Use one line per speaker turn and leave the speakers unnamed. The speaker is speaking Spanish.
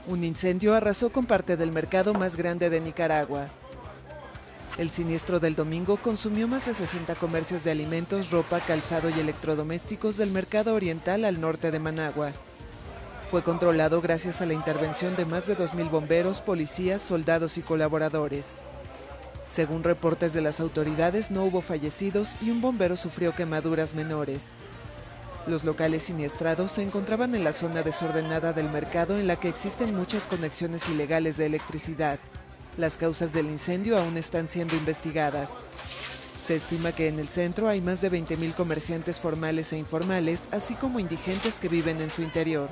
Un incendio arrasó con parte del mercado más grande de Nicaragua. El siniestro del domingo consumió más de 60 comercios de alimentos, ropa, calzado y electrodomésticos del mercado oriental al norte de Managua. Fue controlado gracias a la intervención de más de 2.000 bomberos, policías, soldados y colaboradores. Según reportes de las autoridades, no hubo fallecidos y un bombero sufrió quemaduras menores. Los locales siniestrados se encontraban en la zona desordenada del mercado en la que existen muchas conexiones ilegales de electricidad. Las causas del incendio aún están siendo investigadas. Se estima que en el centro hay más de 20.000 comerciantes formales e informales, así como indigentes que viven en su interior.